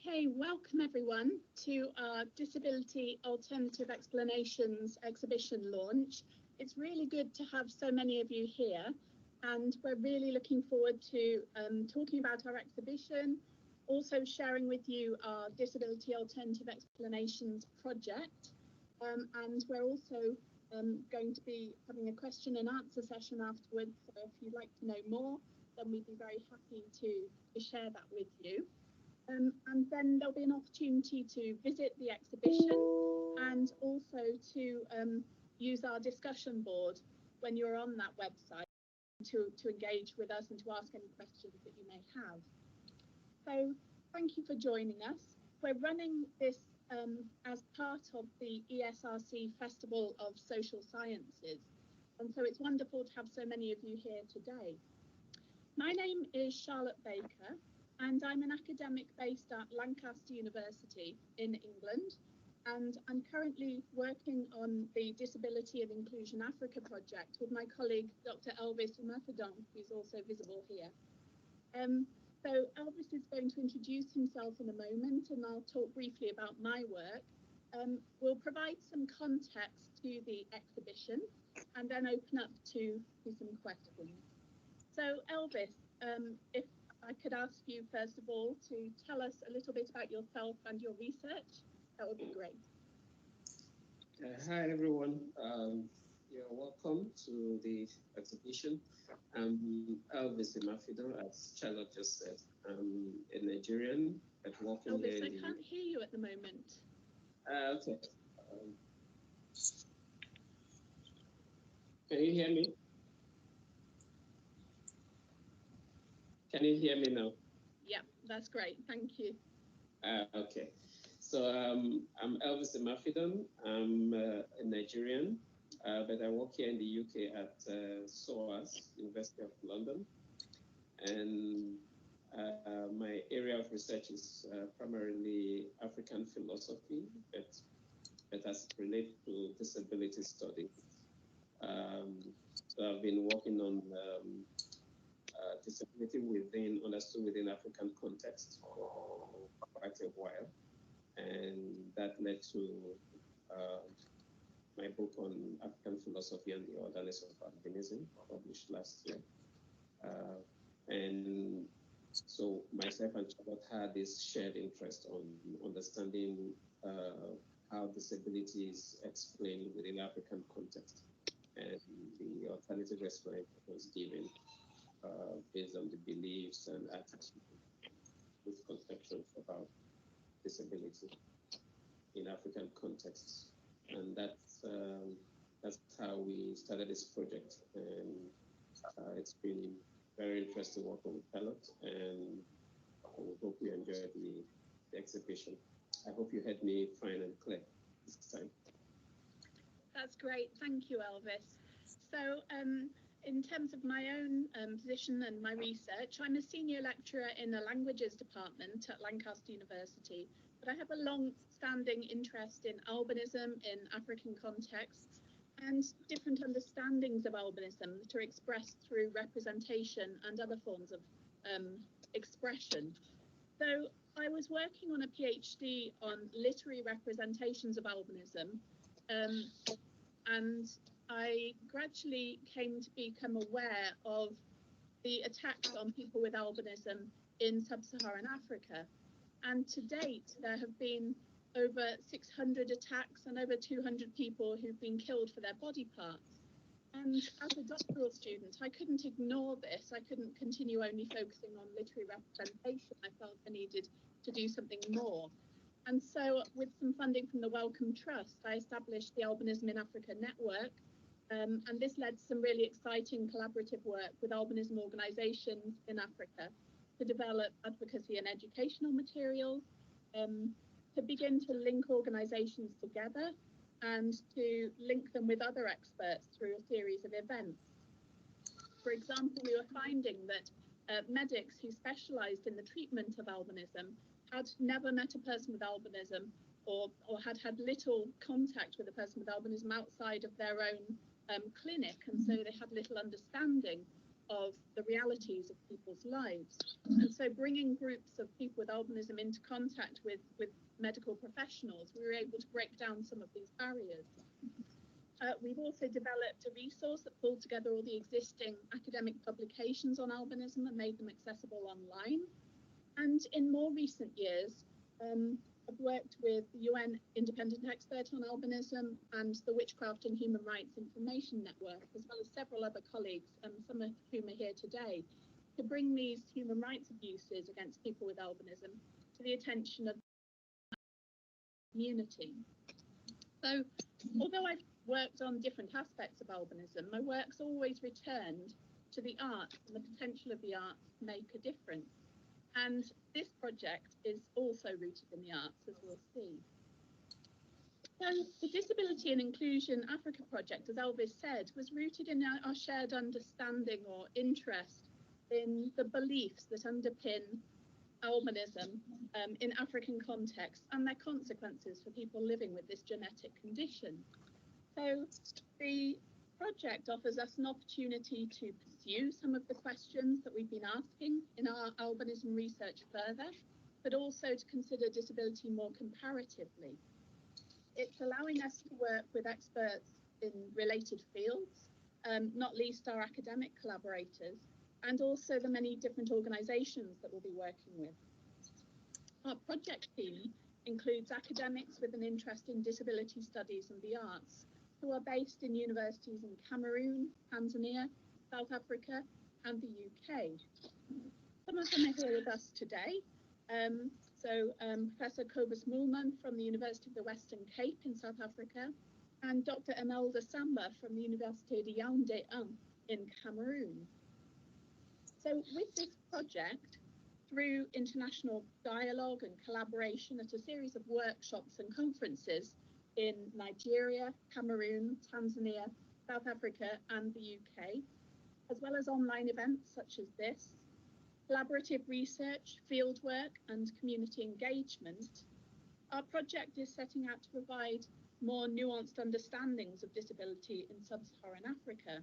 Okay, welcome everyone to our Disability Alternative Explanations exhibition launch. It's really good to have so many of you here, and we're really looking forward to talking about our exhibition, also sharing with you our Disability Alternative Explanations project, and we're also going to be having a question and answer session afterwards, so if you'd like to know more, then we'd be very happy to share that with you. And then there'll be an opportunity to visit the exhibition and also to use our discussion board when you're on that website to engage with us and to ask any questions that you may have. So thank you for joining us. We're running this as part of the ESRC Festival of Social Sciences. And so it's wonderful to have so many of you here today. My name is Charlotte Baker, and I'm an academic based at Lancaster University in England, and I'm currently working on the Disability and Inclusion Africa project with my colleague, Dr. Elvis Imafidon, who's also visible here. So Elvis is going to introduce himself in a moment, and I'll talk briefly about my work. We'll provide some context to the exhibition and then open up to some questions. So Elvis, if I could ask you, first of all, to tell us a little bit about yourself and your research, that would be great. Hi, everyone. You're welcome to the exhibition. I'm Elvis Imafidon, as Charlotte just said. I'm a Nigerian, but working Elvis, here I can't hear you at the moment. Okay. Can you hear me? Can you hear me now? Yeah, that's great. Thank you. Okay. So I'm Elvis Imafidon. I'm a Nigerian, but I work here in the UK at SOAS, University of London. And my area of research is primarily African philosophy, but as it relates to disability studies. So I've been working on disability understood within African context for quite a while. And that led to my book on African philosophy and the otherness of albinism, published last year. And so myself and Charlotte had this shared interest on understanding how disability is explained within African context, and the alternative explanation was given based on the beliefs and attitudes, misconceptions about disability in African contexts. And that's how we started this project. And it's been very interesting working with Charlotte, and we hope you enjoyed the exhibition. I hope you heard me fine and clear this time. That's great. Thank you, Elvis. So in terms of my own position and my research, I'm a senior lecturer in the languages department at Lancaster University, but I have a long-standing interest in albinism in African contexts and different understandings of albinism that are expressed through representation and other forms of expression. So I was working on a PhD on literary representations of albinism, and I gradually came to become aware of the attacks on people with albinism in sub-Saharan Africa. And to date, there have been over 600 attacks and over 200 people who've been killed for their body parts. And as a doctoral student, I couldn't ignore this. I couldn't continue only focusing on literary representation. I felt I needed to do something more. And so with some funding from the Wellcome Trust, I established the Albinism in Africa Network. And this led to some really exciting collaborative work with albinism organisations in Africa to develop advocacy and educational materials, to begin to link organisations together and to link them with other experts through a series of events. For example, we were finding that medics who specialised in the treatment of albinism had never met a person with albinism or had had little contact with a person with albinism outside of their own clinic, and so they had little understanding of the realities of people's lives. And so bringing groups of people with albinism into contact with medical professionals, we were able to break down some of these barriers. We've also developed a resource that pulled together all the existing academic publications on albinism and made them accessible online. And in more recent years, I've worked with the UN Independent Expert on Albinism and the Witchcraft and Human Rights Information Network, as well as several other colleagues, some of whom are here today, to bring these human rights abuses against people with albinism to the attention of the community. So, although I've worked on different aspects of albinism, my work's always returned to the arts and the potential of the arts to make a difference. And this project is also rooted in the arts, as we'll see. So the Disability and Inclusion Africa project, as Elvis said, was rooted in our shared understanding or interest in the beliefs that underpin albinism in African contexts and their consequences for people living with this genetic condition. So the project offers us an opportunity to pursue some of the questions that we've been asking in our albinism research further, but also to consider disability more comparatively. It's allowing us to work with experts in related fields, not least our academic collaborators, and also the many different organisations that we'll be working with. Our project team includes academics with an interest in disability studies and the arts, who are based in universities in Cameroon, Tanzania, South Africa, and the UK. Some of them are here with us today. Professor Cobus Moolman from the University of the Western Cape in South Africa, and Dr. Imelda Samba from the Université de Yaoundé 1 in Cameroon. So with this project, through international dialogue and collaboration at a series of workshops and conferences in Nigeria, Cameroon, Tanzania, South Africa, and the UK, as well as online events such as this, collaborative research, fieldwork, and community engagement, our project is setting out to provide more nuanced understandings of disability in sub-Saharan Africa.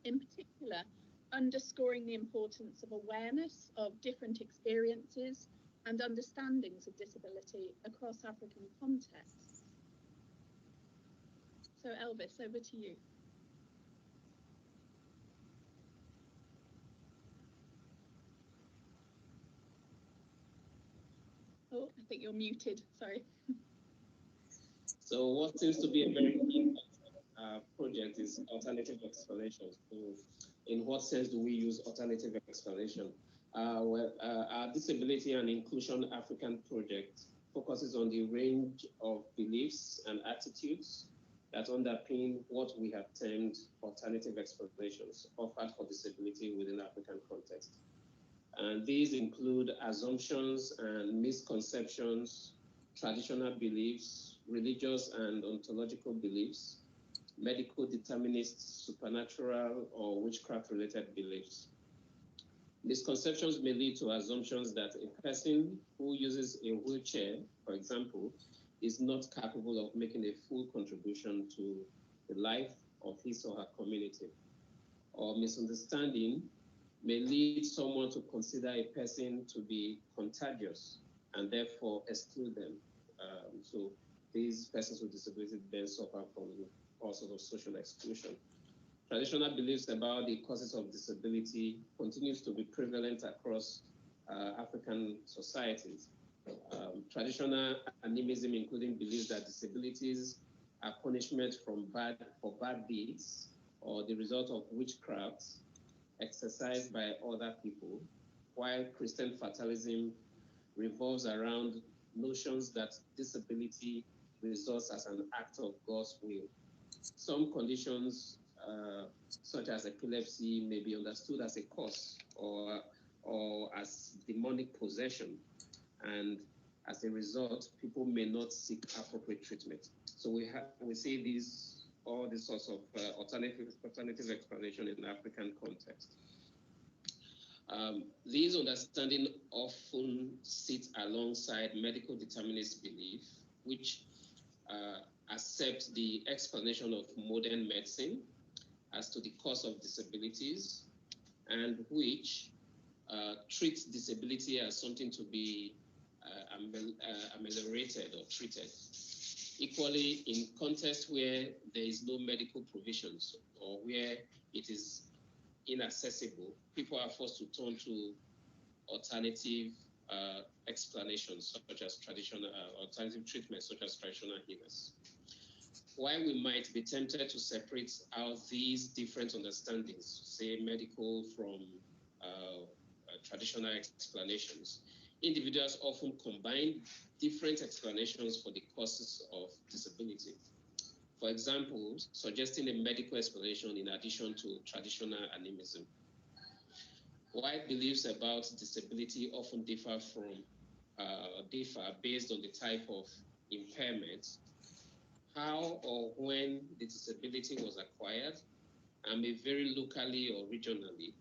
In particular, underscoring the importance of awareness of different experiences and understandings of disability across African contexts. So Elvis, over to you. Oh, I think you're muted, sorry. So what seems to be a very key project is alternative explanations. So in what sense do we use alternative explanation? Our Disability and Inclusion African project focuses on the range of beliefs and attitudes that underpin what we have termed alternative explanations offered for disability within African context. And these include assumptions and misconceptions, traditional beliefs, religious and ontological beliefs, medical determinists, supernatural or witchcraft-related beliefs. Misconceptions may lead to assumptions that a person who uses a wheelchair, for example, is not capable of making a full contribution to the life of his or her community. Or misunderstanding may lead someone to consider a person to be contagious and therefore exclude them. So these persons with disability then suffer from all sorts of social exclusion. Traditional beliefs about the causes of disability continues to be prevalent across African societies. Traditional animism, including beliefs that disabilities are punishment for bad deeds or the result of witchcraft exercised by other people, while Christian fatalism revolves around notions that disability results as an act of God's will. Some conditions, such as epilepsy, may be understood as a cause or as demonic possession, and as a result, people may not seek appropriate treatment. So we see all these sorts of alternative explanation in the African context. These understanding often sit alongside medical determinist belief, which accept the explanation of modern medicine as to the cause of disabilities and which treats disability as something to be ameliorated or treated. Equally, in contexts where there is no medical provisions or where it is inaccessible, people are forced to turn to alternative explanations, such as alternative treatments, such as traditional healers. While we might be tempted to separate out these different understandings, say medical from traditional explanations, individuals often combine different explanations for the causes of disability. For example, suggesting a medical explanation in addition to traditional animism. While beliefs about disability often differ based on the type of impairment, how or when the disability was acquired, and may vary locally or regionally.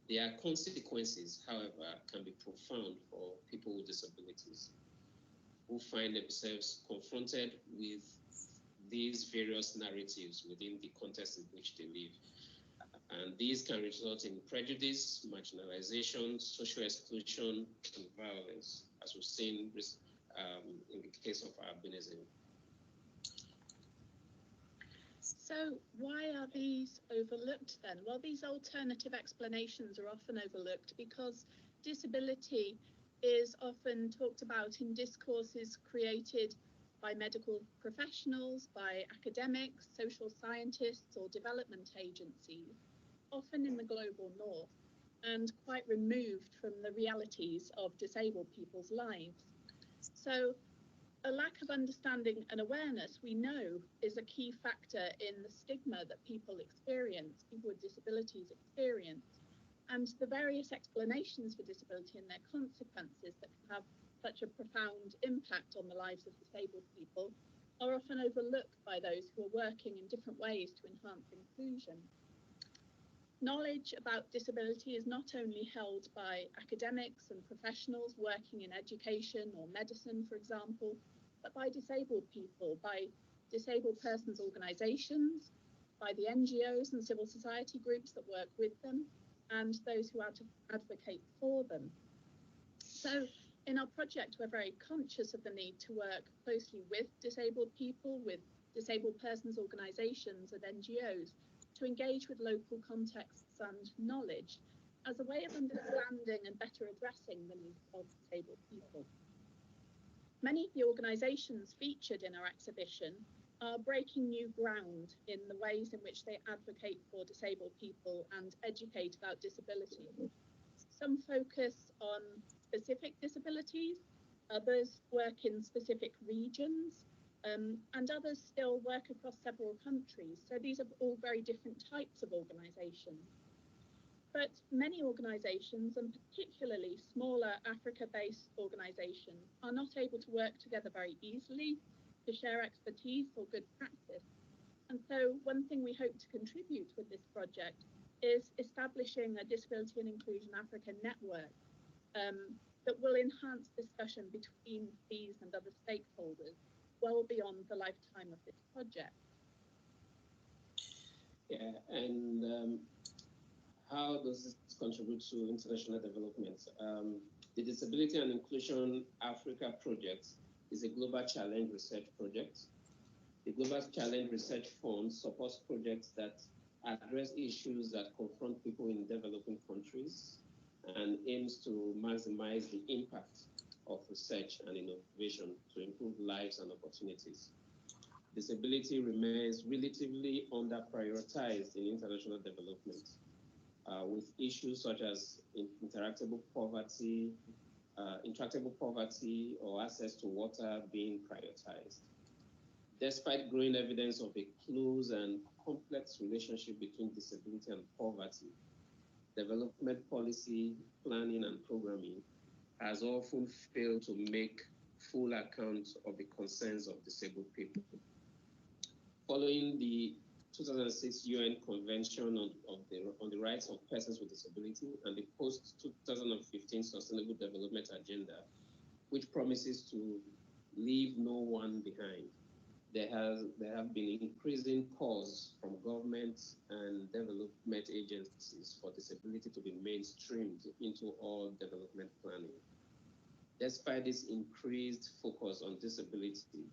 Their consequences, however, can be profound for people with disabilities who find themselves confronted with these various narratives within the context in which they live. And these can result in prejudice, marginalization, social exclusion, and violence, as we've seen in the case of albinism. So why are these overlooked then? Well, these alternative explanations are often overlooked because disability is often talked about in discourses created by medical professionals, by academics, social scientists, or development agencies, often in the global north, and quite removed from the realities of disabled people's lives. So a lack of understanding and awareness, we know, is a key factor in the stigma that people with disabilities experience, and the various explanations for disability and their consequences that can have such a profound impact on the lives of disabled people are often overlooked by those who are working in different ways to enhance inclusion. Knowledge about disability is not only held by academics and professionals working in education or medicine, for example, but by disabled people, by disabled persons organisations, by the NGOs and civil society groups that work with them, and those who advocate for them. So in our project, we're very conscious of the need to work closely with disabled people, with disabled persons organisations and NGOs, to engage with local contexts and knowledge as a way of understanding and better addressing the needs of disabled people. Many of the organisations featured in our exhibition are breaking new ground in the ways in which they advocate for disabled people and educate about disability. Some focus on specific disabilities, others work in specific regions, and others still work across several countries. So these are all very different types of organisations. But many organisations, and particularly smaller Africa-based organisations, are not able to work together very easily to share expertise or good practice. And so one thing we hope to contribute with this project is establishing a Disability and Inclusion Africa network that will enhance discussion between these and other stakeholders well beyond the lifetime of this project. Yeah, and how does this contribute to international development? The Disability and Inclusion Africa project is a global challenge research project. The Global Challenge Research Fund supports projects that address issues that confront people in developing countries and aims to maximize the impact of research and innovation to improve lives and opportunities. Disability remains relatively under-prioritized in international development, with issues such as intractable poverty or access to water being prioritized. Despite growing evidence of a close and complex relationship between disability and poverty, development policy, planning, and programming has often failed to make full account of the concerns of disabled people. Following the 2006 UN Convention on the Rights of Persons with Disability and the post-2015 Sustainable Development Agenda, which promises to leave no one behind, there have been increasing calls from governments and development agencies for disability to be mainstreamed into all development planning. Despite this increased focus on disability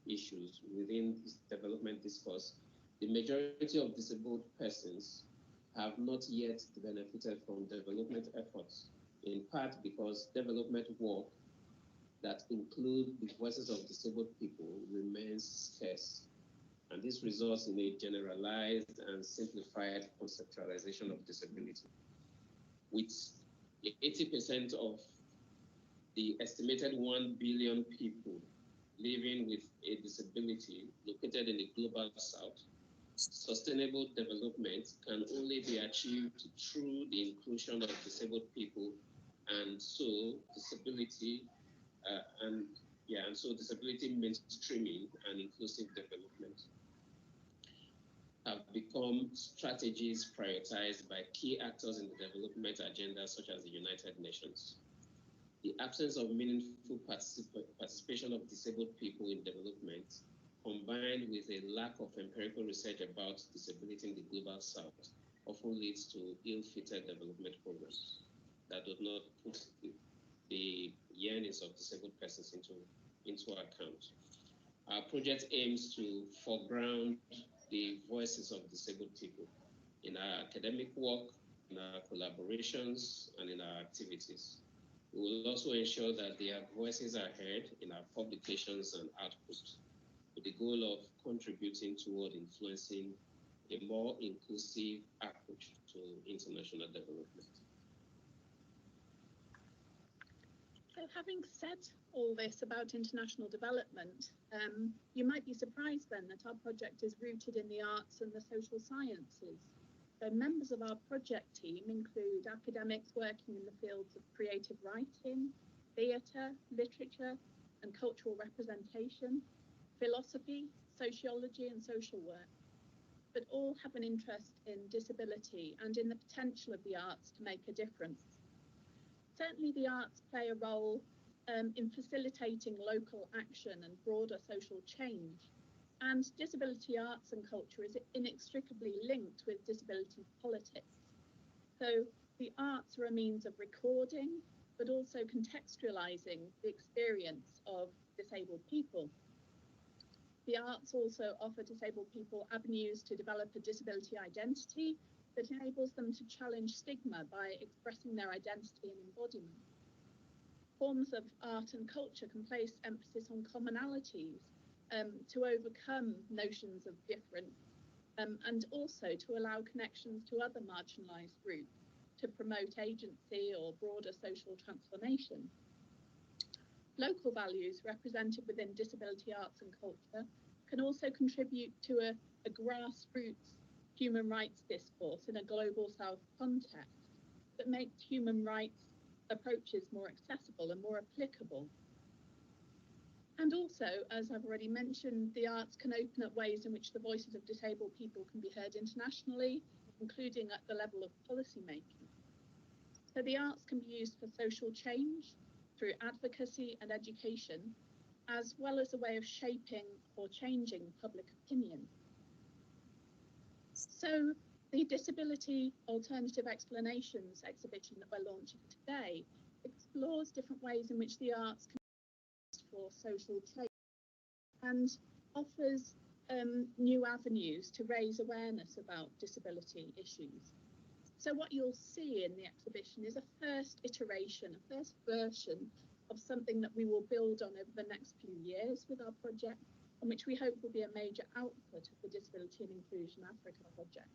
issues within this development discourse, the majority of disabled persons have not yet benefited from development efforts, in part because development work that include the voices of disabled people remains scarce. And this results in a generalized and simplified conceptualization of disability, with 80% of the estimated 1 billion people living with a disability located in the global south. Sustainable development can only be achieved through the inclusion of disabled people, and so disability disability mainstreaming and inclusive development have become strategies prioritized by key actors in the development agenda, such as the United Nations. The absence of meaningful participation of disabled people in development, combined with a lack of empirical research about disability in the global south, often leads to ill-fitted development programs that do not put the yearnings of disabled persons into account. Our project aims to foreground the voices of disabled people in our academic work, in our collaborations, and in our activities. We will also ensure that their voices are heard in our publications and outputs, with the goal of contributing toward influencing a more inclusive approach to international development. So having said all this about international development, you might be surprised then that our project is rooted in the arts and the social sciences. So members of our project team include academics working in the fields of creative writing, theatre, literature and cultural representation, philosophy, sociology and social work, but all have an interest in disability and in the potential of the arts to make a difference. Certainly the arts play a role in facilitating local action and broader social change. And disability arts and culture is inextricably linked with disability politics. So the arts are a means of recording, but also contextualizing the experience of disabled people. The arts also offer disabled people avenues to develop a disability identity that enables them to challenge stigma by expressing their identity and embodiment. Forms of art and culture can place emphasis on commonalities to overcome notions of difference and also to allow connections to other marginalised groups to promote agency or broader social transformation. Local values represented within disability arts and culture can also contribute to a grassroots human rights discourse in a global south context that makes human rights approaches more accessible and more applicable. And also, as I've already mentioned, the arts can open up ways in which the voices of disabled people can be heard internationally, including at the level of policy making. So the arts can be used for social change through advocacy and education, as well as a way of shaping or changing public opinion. So the Disability Alternative Explanations exhibition that we're launching today explores different ways in which the arts can be used for social change and offers new avenues to raise awareness about disability issues. So what you'll see in the exhibition is a first iteration, a first version of something that we will build on over the next few years with our project, and which we hope will be a major output of the Disability and Inclusion Africa project.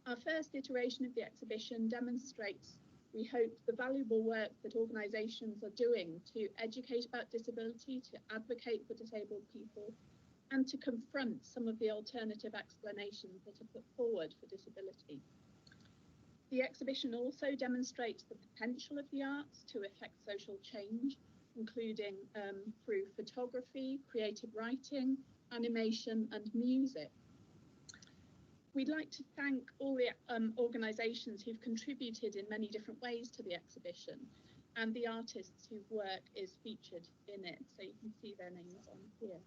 Our first iteration of the exhibition demonstrates, we hope, the valuable work that organisations are doing to educate about disability, to advocate for disabled people, and to confront some of the alternative explanations that are put forward for disability. The exhibition also demonstrates the potential of the arts to affect social change, including through photography, creative writing, animation and music. We'd like to thank all the organisations who've contributed in many different ways to the exhibition and the artists whose work is featured in it. So you can see their names on here.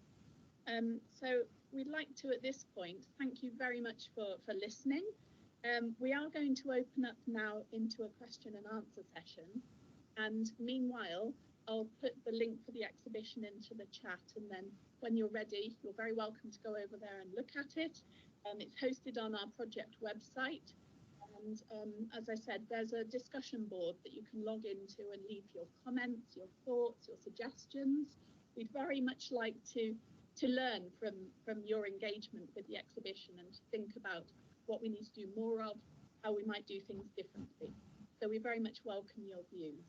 So we'd like to, at this point, thank you very much for listening. We are going to open up now into a question and answer session. And meanwhile, I'll put the link for the exhibition into the chat. And then when you're ready, you're very welcome to go over there and look at it. It's hosted on our project website. And as I said, there's a discussion board that you can log into and leave your comments, your thoughts, your suggestions. We'd very much like to learn from your engagement with the exhibition and to think about what we need to do more of, how we might do things differently. So we very much welcome your views.